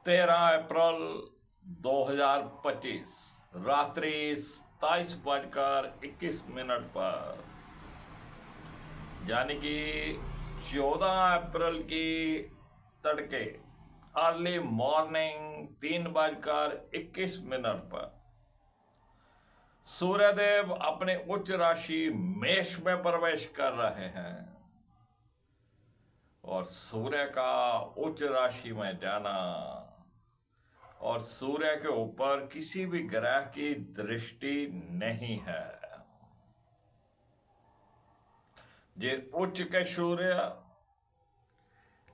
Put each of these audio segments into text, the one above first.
13 अप्रैल 2025 रात्रि 27:21 पर, यानी कि 14 अप्रैल की तड़के अर्ली मॉर्निंग 3:21 पर सूर्यदेव अपने उच्च राशि मेष में प्रवेश कर रहे हैं। और सूर्य का उच्च राशि में जाना और सूर्य के ऊपर किसी भी ग्रह की दृष्टि नहीं है। ये उच्च के सूर्य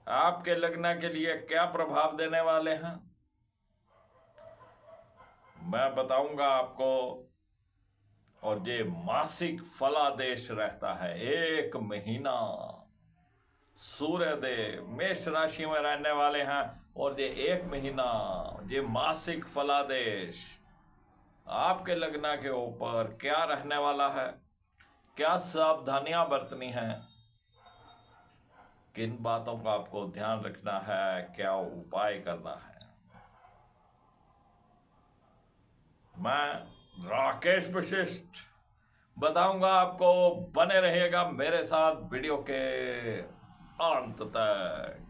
आपके लग्न के लिए क्या प्रभाव देने वाले हैं, मैं बताऊंगा आपको। और ये मासिक फलादेश रहता है, 1 महीना सूर्यदेव मेष राशि में रहने वाले हैं। और ये 1 महीना ये मासिक फलादेश आपके लग्न के ऊपर क्या रहने वाला है, क्या सावधानियां बरतनी है, किन बातों का आपको ध्यान रखना है, क्या उपाय करना है, मैं राकेश वशिष्ठ बताऊंगा आपको। बने रहिएगा मेरे साथ वीडियो के अंत तक।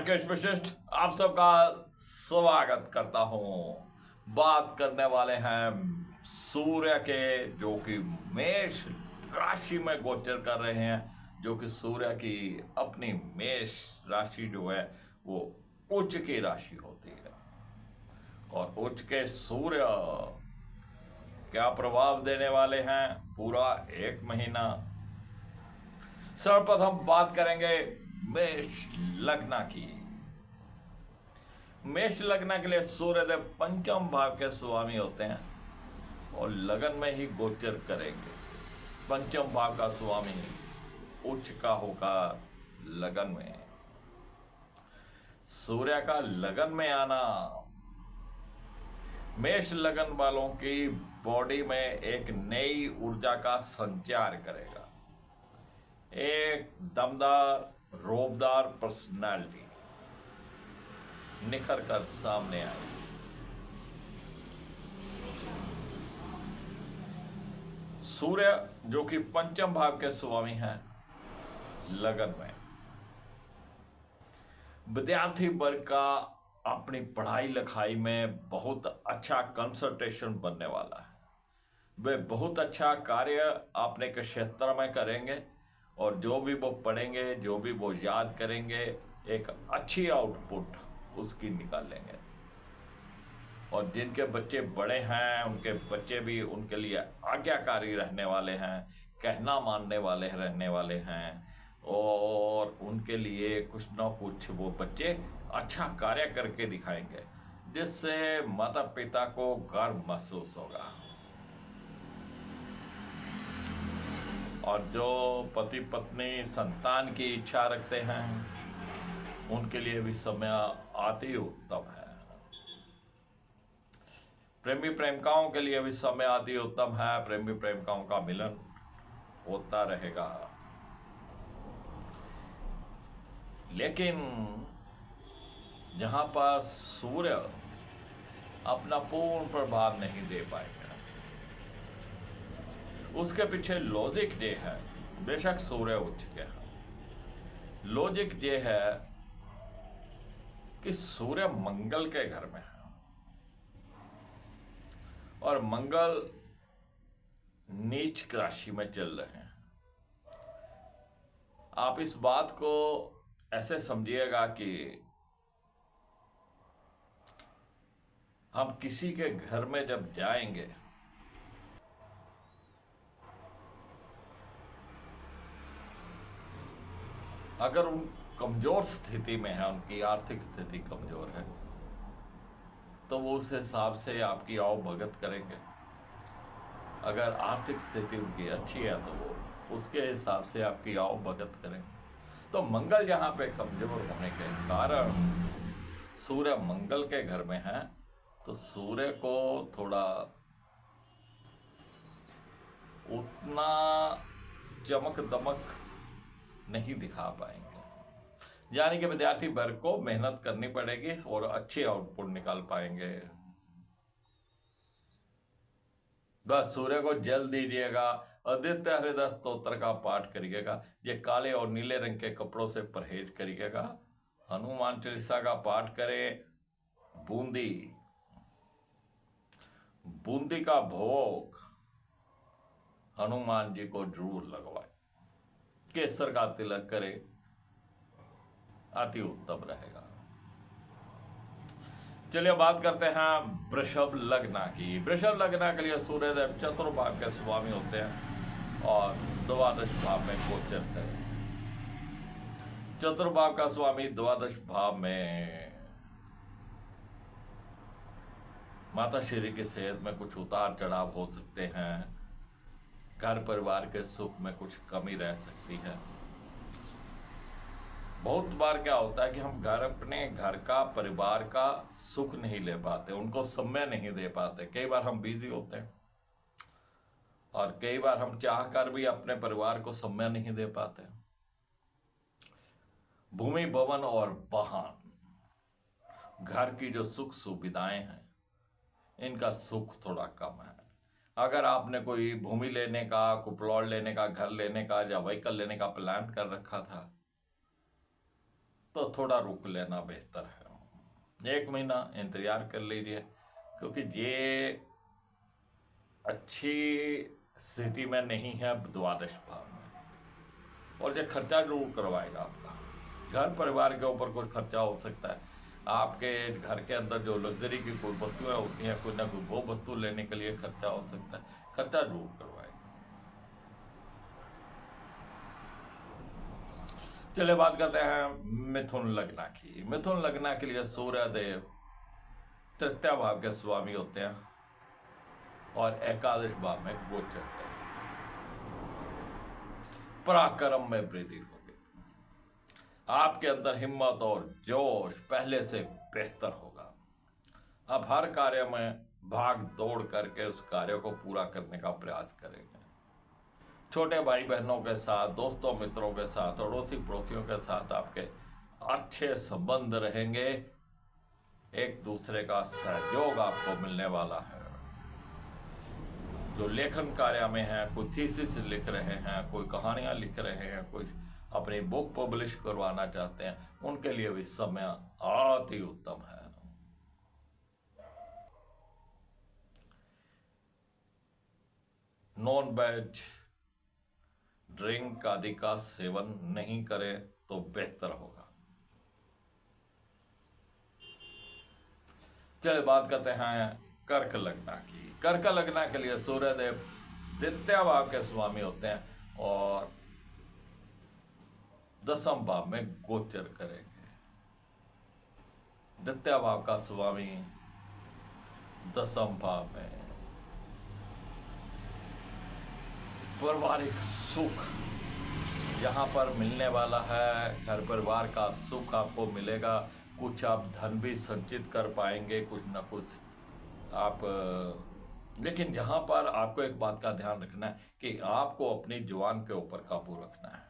राकेश वशिष्ठ आप सबका स्वागत करता हूं। बात करने वाले हैं सूर्य के, जो कि मेष राशि में गोचर कर रहे हैं, जो कि सूर्य की अपनी मेष राशि जो है वो उच्च की राशि होती है। और उच्च के सूर्य क्या प्रभाव देने वाले हैं पूरा 1 महीना। सर्वप्रथम बात करेंगे मेष लग्न की। मेष लग्न के लिए सूर्यदेव पंचम भाव के स्वामी होते हैं और लगन में ही गोचर करेंगे। पंचम भाव का स्वामी उच्च का होगा लगन में। सूर्य का लगन में आना मेष लगन वालों की बॉडी में एक नई ऊर्जा का संचार करेगा। एक दमदार रोबदार पर्सनालिटी निखर कर सामने आएगी। सूर्य जो कि पंचम भाव के स्वामी हैं लगन में, विद्यार्थी वर्ग का अपनी पढ़ाई लिखाई में बहुत अच्छा कंसंट्रेशन बनने वाला है। वे बहुत अच्छा कार्य अपने के क्षेत्र में करेंगे और जो भी वो पढ़ेंगे, जो भी वो याद करेंगे, एक अच्छी आउटपुट उसकी निकालेंगे। और जिनके बच्चे बड़े हैं उनके बच्चे भी उनके लिए आज्ञाकारी रहने वाले हैं, कहना मानने वाले रहने वाले हैं। और उनके लिए कुछ ना कुछ वो बच्चे अच्छा कार्य करके दिखाएंगे, जिससे माता पिता को गर्व महसूस होगा। और जो पति पत्नी संतान की इच्छा रखते हैं उनके लिए भी समय अति उत्तम है। प्रेमी प्रेमिकाओं के लिए भी समय अति उत्तम है। प्रेमी प्रेमिकाओं का मिलन होता रहेगा। लेकिन जहां पर सूर्य अपना पूर्ण प्रभाव नहीं दे पाएगा, उसके पीछे लॉजिक ये है। बेशक सूर्य उच्च के है, लॉजिक ये है कि सूर्य मंगल के घर में है और मंगल नीच राशि में चल रहे हैं। आप इस बात को ऐसे समझिएगा कि हम किसी के घर में जब जाएंगे अगर उन कमजोर स्थिति में है, उनकी आर्थिक स्थिति कमजोर है, तो वो उस हिसाब से आपकी आओ भगत करेंगे। अगर आर्थिक स्थिति उनकी अच्छी है तो वो उसके हिसाब से आपकी आओ भगत करेंगे। तो मंगल यहाँ पे कमजोर होने के कारण सूर्य मंगल के घर में है तो सूर्य को थोड़ा उतना चमक दमक नहीं दिखा पाएंगे, यानी कि विद्यार्थी वर्ग को मेहनत करनी पड़ेगी और अच्छे आउटपुट निकाल पाएंगे। बस सूर्य को जल दीजिएगा, आदित्य हृदय स्तोत्र का पाठ करिएगा, ये काले और नीले रंग के कपड़ों से परहेज करिएगा, हनुमान चालीसा का पाठ करें, बूंदी बूंदी का भोग हनुमान जी को जरूर लगवाए, केसर का तिलक करे, अति उत्तम रहेगा। चलिए बात करते हैं वृषभ लग्न की। वृषभ लग्न के लिए सूर्यदेव चतुर्भाव के स्वामी होते हैं और द्वादश भाव में गोचर करें। चतुर्भाव का स्वामी द्वादश भाव में माता श्री की सेहत में कुछ उतार चढ़ाव हो सकते हैं, घर परिवार के सुख में कुछ कमी रह सकती है। बहुत बार क्या होता है कि हम अपने घर का परिवार का सुख नहीं ले पाते, उनको समय नहीं दे पाते। कई बार हम बिजी होते हैं और कई बार हम चाह कर भी अपने परिवार को समय नहीं दे पाते। भूमि भवन और वाहन, घर की जो सुख सुविधाएं हैं, इनका सुख थोड़ा कम है। अगर आपने कोई भूमि लेने का, कोई प्लॉट लेने का, घर लेने का या व्हीकल लेने का प्लान कर रखा था तो थोड़ा रुक लेना बेहतर है। 1 महीना इंतजार कर लीजिए, क्योंकि ये अच्छी स्थिति में नहीं है द्वादश भाव में, और ये खर्चा जरूर करवाएगा आपका। घर परिवार के ऊपर कुछ खर्चा हो सकता है, आपके घर के अंदर जो लग्जरी की कोई वस्तुएं होती हैं, कोई ना कोई वो वस्तु लेने के लिए खर्चा हो सकता है, खर्चा जरूर करवाएगा। चलिए बात करते हैं मिथुन लग्न की। मिथुन लग्न के लिए सूर्यदेव तृतीय भाव के स्वामी होते हैं और एकादश भाव में गोचर करते हैं। पराक्रम में वृद्धि होगी, आपके अंदर हिम्मत और जोश पहले से बेहतर होगा। आप हर कार्य में भाग दौड़ करके उस कार्य को पूरा करने का प्रयास करेंगे। छोटे भाई बहनों के साथ, दोस्तों मित्रों के साथ, अड़ोसी पड़ोसियों के साथ आपके अच्छे संबंध रहेंगे। एक दूसरे का सहयोग आपको मिलने वाला है। जो लेखन कार्य में है, कोई थीसिस लिख रहे हैं, कोई कहानियां लिख रहे हैं, कोई अपनी बुक पब्लिश करवाना चाहते हैं, उनके लिए भी समय अति उत्तम है। नॉन वेज ड्रिंक आदि का सेवन नहीं करें तो बेहतर होगा। चलिए बात करते हैं कर्क लग्न की। कर्क लग्न के लिए सूर्यदेव द्वितीय भाव के स्वामी होते हैं और दसम भाव में गोचर करेंगे। द्वितीय भाव का स्वामी दसम भाव में पारिवारिक सुख यहाँ पर मिलने वाला है। घर परिवार का सुख आपको मिलेगा। कुछ आप धन भी संचित कर पाएंगे, कुछ ना कुछ आप। लेकिन यहाँ पर आपको एक बात का ध्यान रखना है कि आपको अपनी जुबान के ऊपर काबू रखना है।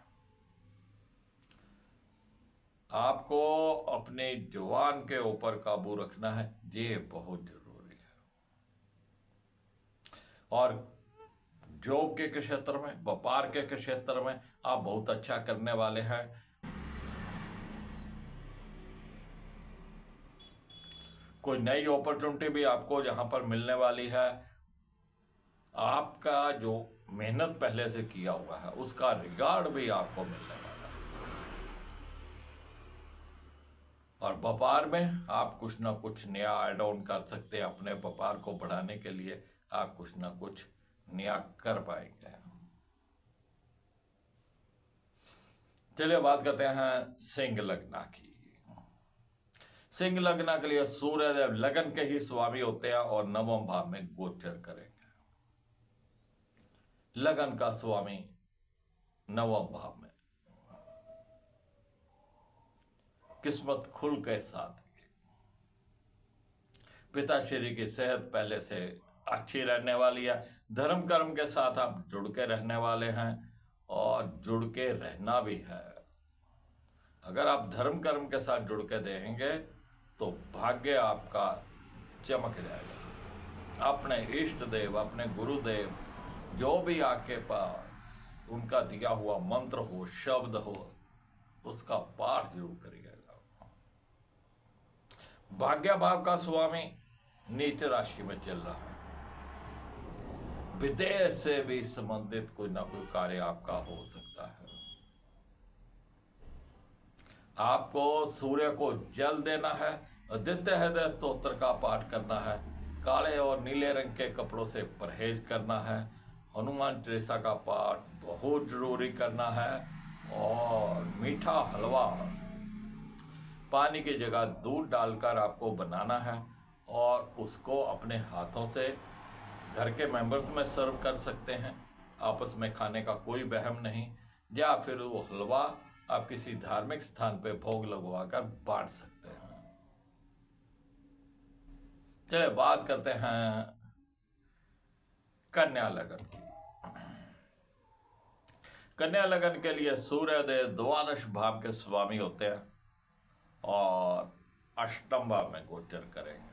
आपको अपने जुबान के ऊपर काबू रखना है, ये बहुत जरूरी है। और जॉब के क्षेत्र में, व्यापार के क्षेत्र में आप बहुत अच्छा करने वाले हैं। कोई नई अपॉर्चुनिटी भी आपको यहाँ पर मिलने वाली है। आपका जो मेहनत पहले से किया हुआ है उसका रिगार्ड भी आपको मिलने वाला है। और व्यापार में आप कुछ ना कुछ नया ऐड ऑन कर सकते हैं। अपने व्यापार को बढ़ाने के लिए आप कुछ ना कुछ नया कर पाएंगे। चलिए बात करते हैं सिंह लग्न की। सिंह लग्न के लिए सूर्यदेव लगन के ही स्वामी होते हैं और नवम भाव में गोचर करेंगे। लगन का स्वामी नवम भाव में, किस्मत खुल के साथ, पिताश्री की सेहत पहले से अच्छी रहने वाली है। धर्म कर्म के साथ आप जुड़ के रहने वाले हैं और जुड़ के रहना भी है। अगर आप धर्म कर्म के साथ जुड़ के देंगे तो भाग्य आपका चमक जाएगा। अपने इष्ट देव, अपने गुरुदेव, जो भी आपके पास उनका दिया हुआ मंत्र हो, शब्द हो, उसका पाठ जरूर करिएगा। भाग्य भाव का स्वामी नीच राशि में चल रहा है। विदेश से भी संबंधित कोई ना कोई कार्य आपका हो सकता है। आपको सूर्य को जल देना है, आदित्य हृदय स्तोत्र का पाठ करना है, काले और नीले रंग के कपड़ों से परहेज करना है, हनुमान चालीसा का पाठ बहुत जरूरी करना है, और मीठा हलवा पानी की जगह दूध डालकर आपको बनाना है और उसको अपने हाथों से घर के मेंबर्स में सर्व कर सकते हैं। आपस में खाने का कोई वहम नहीं, या फिर वो हलवा आप किसी धार्मिक स्थान पे भोग लगवाकर बांट सकते हैं। चलिए बात करते हैं कन्या लगन की। कन्या लगन के लिए सूर्यदेव द्वादश भाव के स्वामी होते हैं और अष्टम भाव में गोचर करेंगे।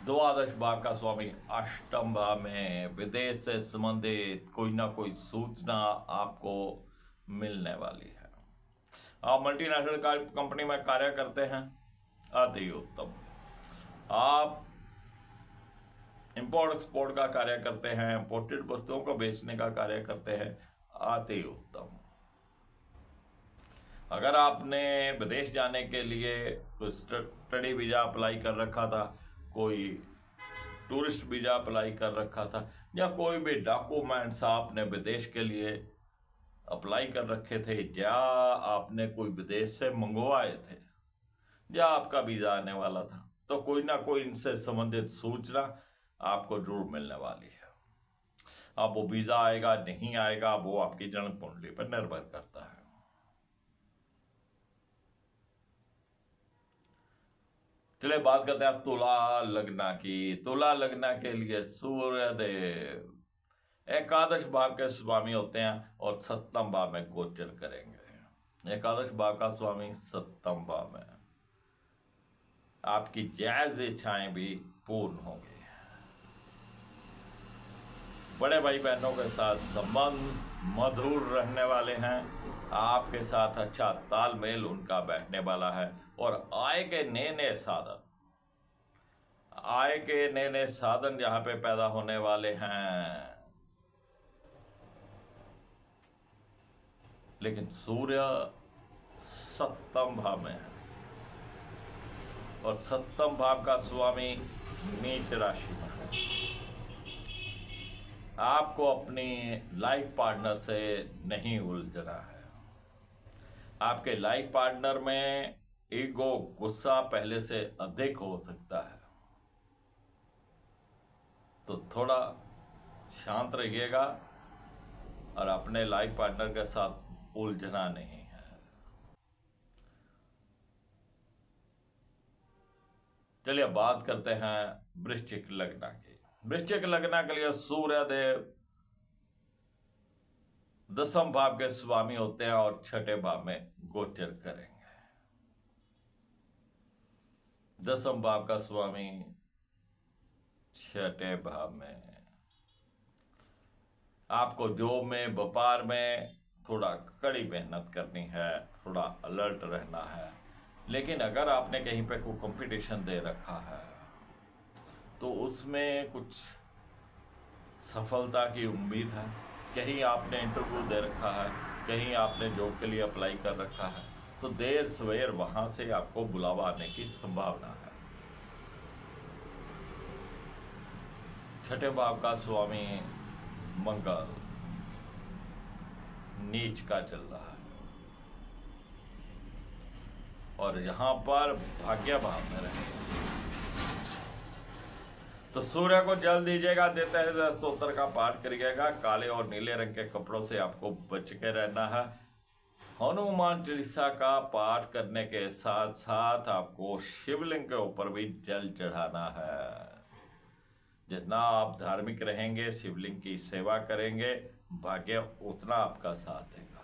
द्वादश भाव का स्वामी अष्टम भाव में विदेश से संबंधित कोई ना कोई सूचना आपको मिलने वाली है। आप मल्टीनेशनल कंपनी में कार्य करते हैं, अति उत्तम। आप इंपोर्ट एक्सपोर्ट का कार्य करते हैं, इंपोर्टेड वस्तुओं को बेचने का कार्य करते हैं, अति उत्तम। अगर आपने विदेश जाने के लिए कोई स्टडी वीजा अप्लाई कर रखा था, कोई टूरिस्ट वीजा अप्लाई कर रखा था, या कोई भी डॉक्यूमेंट्स आपने विदेश के लिए अप्लाई कर रखे थे, या आपने कोई विदेश से मंगवाए थे, या आपका वीजा आने वाला था, तो कोई ना कोई इनसे संबंधित सूचना आपको जरूर मिलने वाली है। अब वो वीजा आएगा नहीं आएगा वो आपकी जन्म कुंडली पर निर्भर करता है। चलिए बात करते हैं तुला लग्न की। तुला लग्न के लिए सूर्यदेव एकादश भाव के स्वामी होते हैं और सप्तम भाव में गोचर करेंगे। एकादश भाव का स्वामी सप्तम भाव में, आपकी जायज इच्छाएं भी पूर्ण होंगी। बड़े भाई बहनों के साथ संबंध मधुर रहने वाले हैं। आपके साथ अच्छा तालमेल उनका बैठने वाला है और आय के नए नए साधन यहाँ पे पैदा होने वाले हैं। लेकिन सूर्य सप्तम भाव में है और सप्तम भाव का स्वामी नीच राशि में है। आपको अपनी लाइफ पार्टनर से नहीं उलझना है। आपके लाइफ पार्टनर में ईगो, गुस्सा पहले से अधिक हो सकता है, तो थोड़ा शांत रहिएगा और अपने लाइफ पार्टनर के साथ उलझना नहीं है। चलिए बात करते हैं वृश्चिक लग्न की। वृश्चिक लग्न के लिए सूर्यदेव दसम भाव के स्वामी होते हैं और छठे भाव में गोचर करेंगे। दसम भाव का स्वामी छठे भाव में। आपको जॉब में, व्यापार में थोड़ा कड़ी मेहनत करनी है, थोड़ा अलर्ट रहना है। लेकिन अगर आपने कहीं पे कोई कंपटीशन दे रखा है तो उसमें कुछ सफलता की उम्मीद है। कहीं आपने इंटरव्यू दे रखा है, कहीं आपने जॉब के लिए अप्लाई कर रखा है, तो देर सवेर वहां से आपको बुलावा आने की संभावना है। छठे भाव का स्वामी मंगल नीच का चल रहा है और यहां पर भाग्य भाव में रहेगा। तो सूर्य को जल दीजिएगा, देते हैं स्तोत्र का पाठ करिएगा। काले और नीले रंग के कपड़ों से आपको बच के रहना है। हनुमान चालीसा का पाठ करने के साथ साथ आपको शिवलिंग के ऊपर भी जल चढ़ाना है। जितना आप धार्मिक रहेंगे, शिवलिंग की सेवा करेंगे, भाग्य उतना आपका साथ देगा।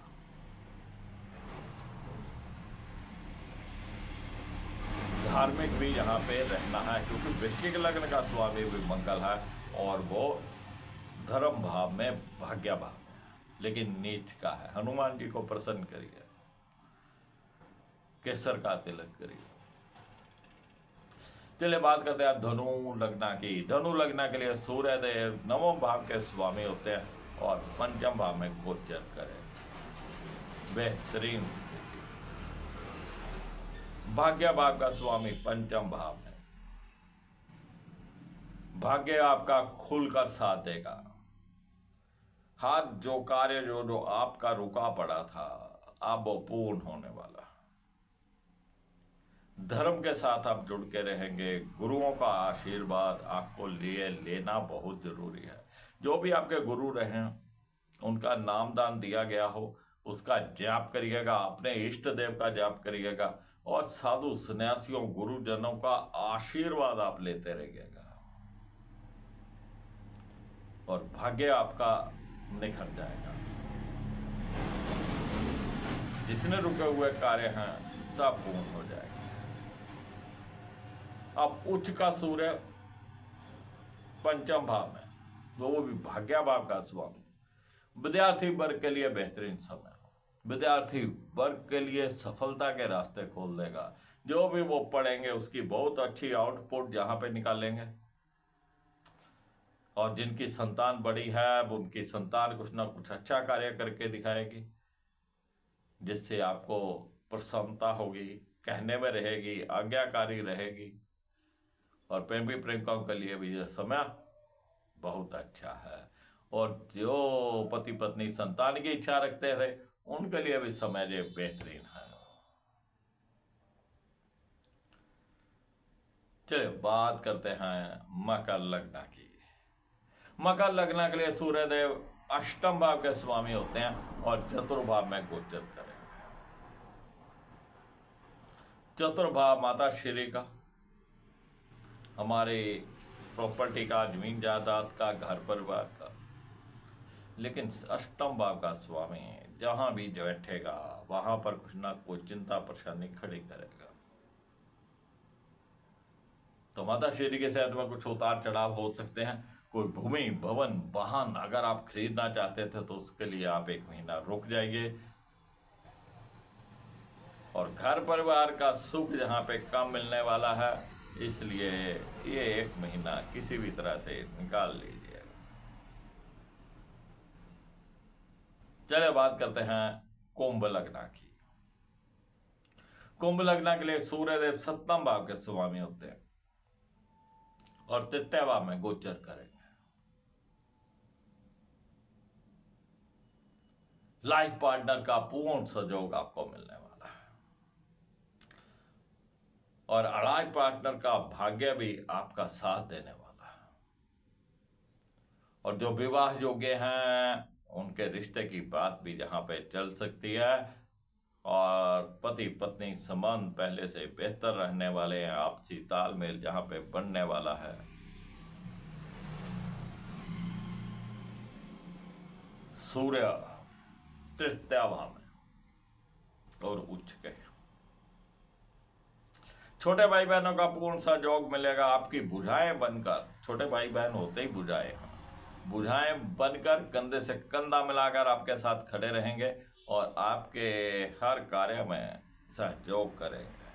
धार्मिक भी यहाँ पे रहना है, क्योंकि वृश्चिक लग्न का स्वामी भी मंगल है और वो धर्म भाव में, भाग्य भाव में, लेकिन नीच का है। हनुमान जी को प्रसन्न करिए, केसर का तिलक करिए। चलिए बात करते हैं धनु लग्न की। धनु लग्न के लिए सूर्य देव नवम भाव के स्वामी होते हैं और पंचम भाव में गोचर करें। बेहतरीन भाग्य भाव का स्वामी पंचम भाव में, भाग्य आपका खुलकर साथ देगा। हाथ जो कार्य जो आपका रुका पड़ा था, अब वो पूर्ण होने वाला। धर्म के साथ आप जुड़ के रहेंगे। गुरुओं का आशीर्वाद आपको लेना बहुत जरूरी है। जो भी आपके गुरु रहे, उनका नामदान दिया गया हो, उसका जाप करिएगा, अपने इष्ट देव का जाप करिएगा और साधु सन्यासियों गुरुजनों का आशीर्वाद आप लेते रहिएगा और भाग्य आपका निखर जाएगा। जितने रुके हुए कार्य हैं सब पूर्ण हो जाएगा। अब उच्च का सूर्य पंचम भाव में, वो भी भाग्य भाव का स्वामी, विद्यार्थी वर्ग के लिए बेहतरीन समय। विद्यार्थी वर्ग के लिए सफलता के रास्ते खोल देगा। जो भी वो पढ़ेंगे उसकी बहुत अच्छी आउटपुट यहाँ पे निकालेंगे। और जिनकी संतान बड़ी है, वो उनकी संतान कुछ ना कुछ अच्छा कार्य करके दिखाएगी, जिससे आपको प्रसन्नता होगी, कहने में रहेगी, आज्ञाकारी रहेगी। और प्रेमी प्रेमिकाओं के लिए भी यह समय बहुत अच्छा है। और जो पति पत्नी संतान की इच्छा रखते थे, उनके लिए भी समय ये बेहतरीन है। चलिए बात करते हैं मकर लग्न की। मकर लग्न के लिए सूर्यदेव अष्टम भाव के स्वामी होते हैं और चतुर्भाव में गोचर करेंगे। चतुर्भाव माता श्री का, हमारे प्रॉपर्टी का, जमीन जायदाद का, घर परिवार का। लेकिन अष्टम भाव का स्वामी जहां भी बैठेगा वहां पर कुछ ना कुछ चिंता परेशानी खड़ी करेगा। तो माता श्री के साथ में कुछ उतार चढ़ाव हो सकते हैं। कोई भूमि, भवन, वाहन अगर आप खरीदना चाहते थे तो उसके लिए आप 1 महीना रुक जाइए। और घर परिवार का सुख जहां पे कम मिलने वाला है, इसलिए ये 1 महीना किसी भी तरह से निकाल लीजिए। चलिए बात करते हैं कुंभ लग्न की। कुंभ लग्न के लिए सूर्यदेव सप्तम भाव के स्वामी होते हैं और तृतीय भाव में गोचर करेंगे। लाइफ पार्टनर का पूर्ण सहयोग आपको मिलने वाला है और लाइफ पार्टनर का भाग्य भी आपका साथ देने वाला है। और जो विवाह योग्य हैं उनके रिश्ते की बात भी जहां पे चल सकती है और पति पत्नी संबंध पहले से बेहतर रहने वाले हैं। आपसी तालमेल जहां पे बनने वाला है। सूर्य तृतीय भाव में और उच्च के। छोटे भाई बहनों का पूर्ण सहयोग मिलेगा। आपकी बुझाएं बनकर, छोटे भाई बहन होते ही बुझाएं हैं, बुझाएं बनकर कंधे से कंधा मिलाकर आपके साथ खड़े रहेंगे और आपके हर कार्य में सहयोग करेंगे।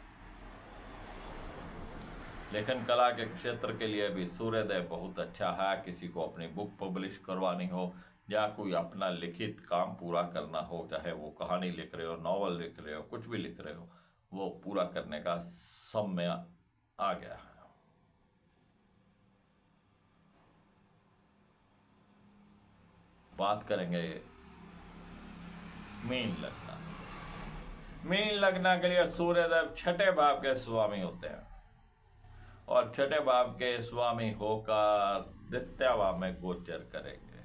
लेखन कला के क्षेत्र के लिए भी सूर्यदेव बहुत अच्छा है। किसी को अपनी बुक पब्लिश करवानी हो या कोई अपना लिखित काम पूरा करना हो, चाहे वो कहानी लिख रहे हो, नॉवल लिख रहे हो, कुछ भी लिख रहे हो, वो पूरा करने का समय आ गया है। बात करेंगे मीन लग्न। मीन लग्न के लिए सूर्यदेव छठे भाव के स्वामी होते हैं और छठे भाव के स्वामी होकर द्वितीय भाव में गोचर करेंगे।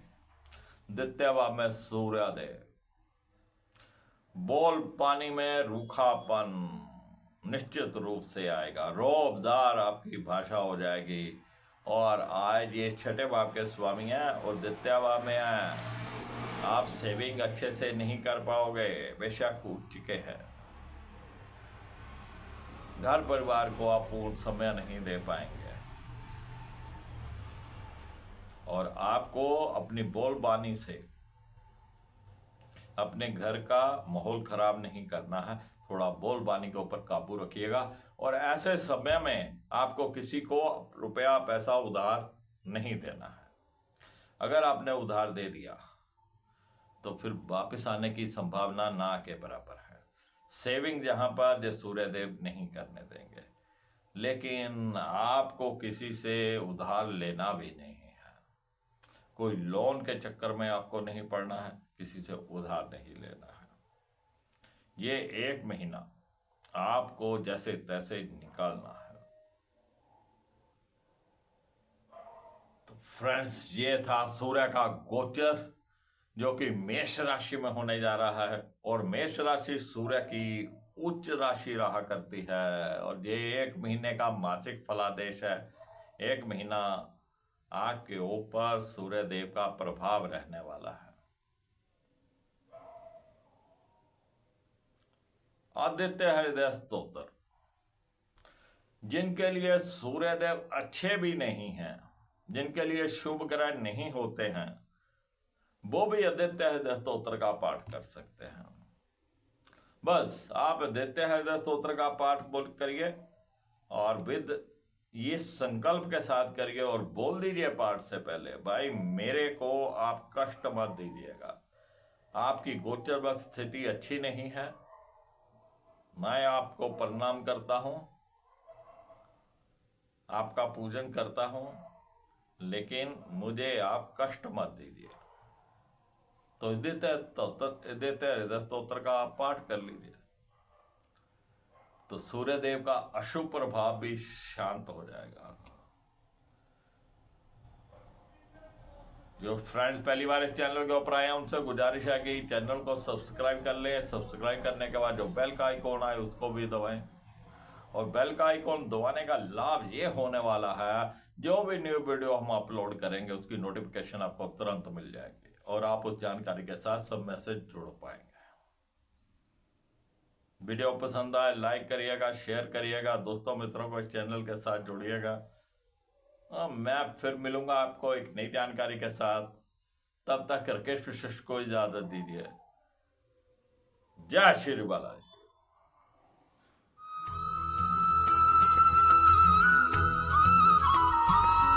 द्वितीय भाव में सूर्यदेव बोल पानी में रूखापन निश्चित रूप से आएगा, रौबदार आपकी भाषा हो जाएगी। और आज ये छठे भाव के स्वामी हैं और द्वितीय भाव में हैं, आप सेविंग अच्छे से नहीं कर पाओगे, बेशक उठ चुके हैं। घर परिवार को आप पूर्ण समय नहीं दे पाएंगे और आपको अपनी बोलबानी से अपने घर का माहौल खराब नहीं करना है। थोड़ा बोलबानी के ऊपर काबू रखिएगा। और ऐसे समय में आपको किसी को रुपया पैसा उधार नहीं देना है। अगर आपने उधार दे दिया तो फिर वापस आने की संभावना ना के बराबर है। सेविंग जहां पर जो सूर्यदेव नहीं करने देंगे, लेकिन आपको किसी से उधार लेना भी नहीं है। कोई लोन के चक्कर में आपको नहीं पड़ना है, किसी से उधार नहीं लेना है। ये 1 महीना आपको जैसे तैसे निकालना है। तो फ्रेंड्स, ये था सूर्य का गोचर जो कि मेष राशि में होने जा रहा है। और मेष राशि सूर्य की उच्च राशि रहा करती है और ये 1 महीने का मासिक फलादेश है। 1 महीना आपके ऊपर सूर्य देव का प्रभाव रहने वाला है। आदित्य हृदय स्तोत्र, जिनके लिए सूर्यदेव अच्छे भी नहीं हैं, जिनके लिए शुभ ग्रह नहीं होते हैं, वो भी आदित्य हृदय स्तोत्र का पाठ कर सकते हैं। बस आप आदित्य हृदय स्तोत्र का पाठ बोल करिए और विद ये संकल्प के साथ करिए और बोल दीजिए पाठ से पहले, भाई मेरे को आप कष्ट मत दीजिएगा, आपकी गोचर स्थिति अच्छी नहीं है, मैं आपको प्रणाम करता हूं, आपका पूजन करता हूं, लेकिन मुझे आप कष्ट मत दीजिए। तो आदित्य हृदय स्तोत्र का आप पाठ कर लीजिए, तो सूर्यदेव का अशुभ प्रभाव भी शांत हो जाएगा। जो फ्रेंड्स पहली बार इस चैनल के ऊपर आए हैं, उनसे गुजारिश है कि चैनल को सब्सक्राइब कर लें। सब्सक्राइब करने के बाद जो बेल का आइकॉन आए उसको भी दबाएं। और बेल का आइकॉन दबाने का लाभ ये होने वाला है, जो भी न्यू वीडियो हम अपलोड करेंगे उसकी नोटिफिकेशन आपको तुरंत मिल जाएगी और आप उस जानकारी के साथ सब मैसेज जुड़ पाएंगे। वीडियो पसंद आए लाइक करिएगा, शेयर करिएगा, दोस्तों मित्रों को इस चैनल के साथ जोड़िएगा। मैं फिर मिलूंगा आपको एक नई जानकारी के साथ। तब तक राकेश विशिष्ट को इजाजत दीजिए। जय श्री बालाजी।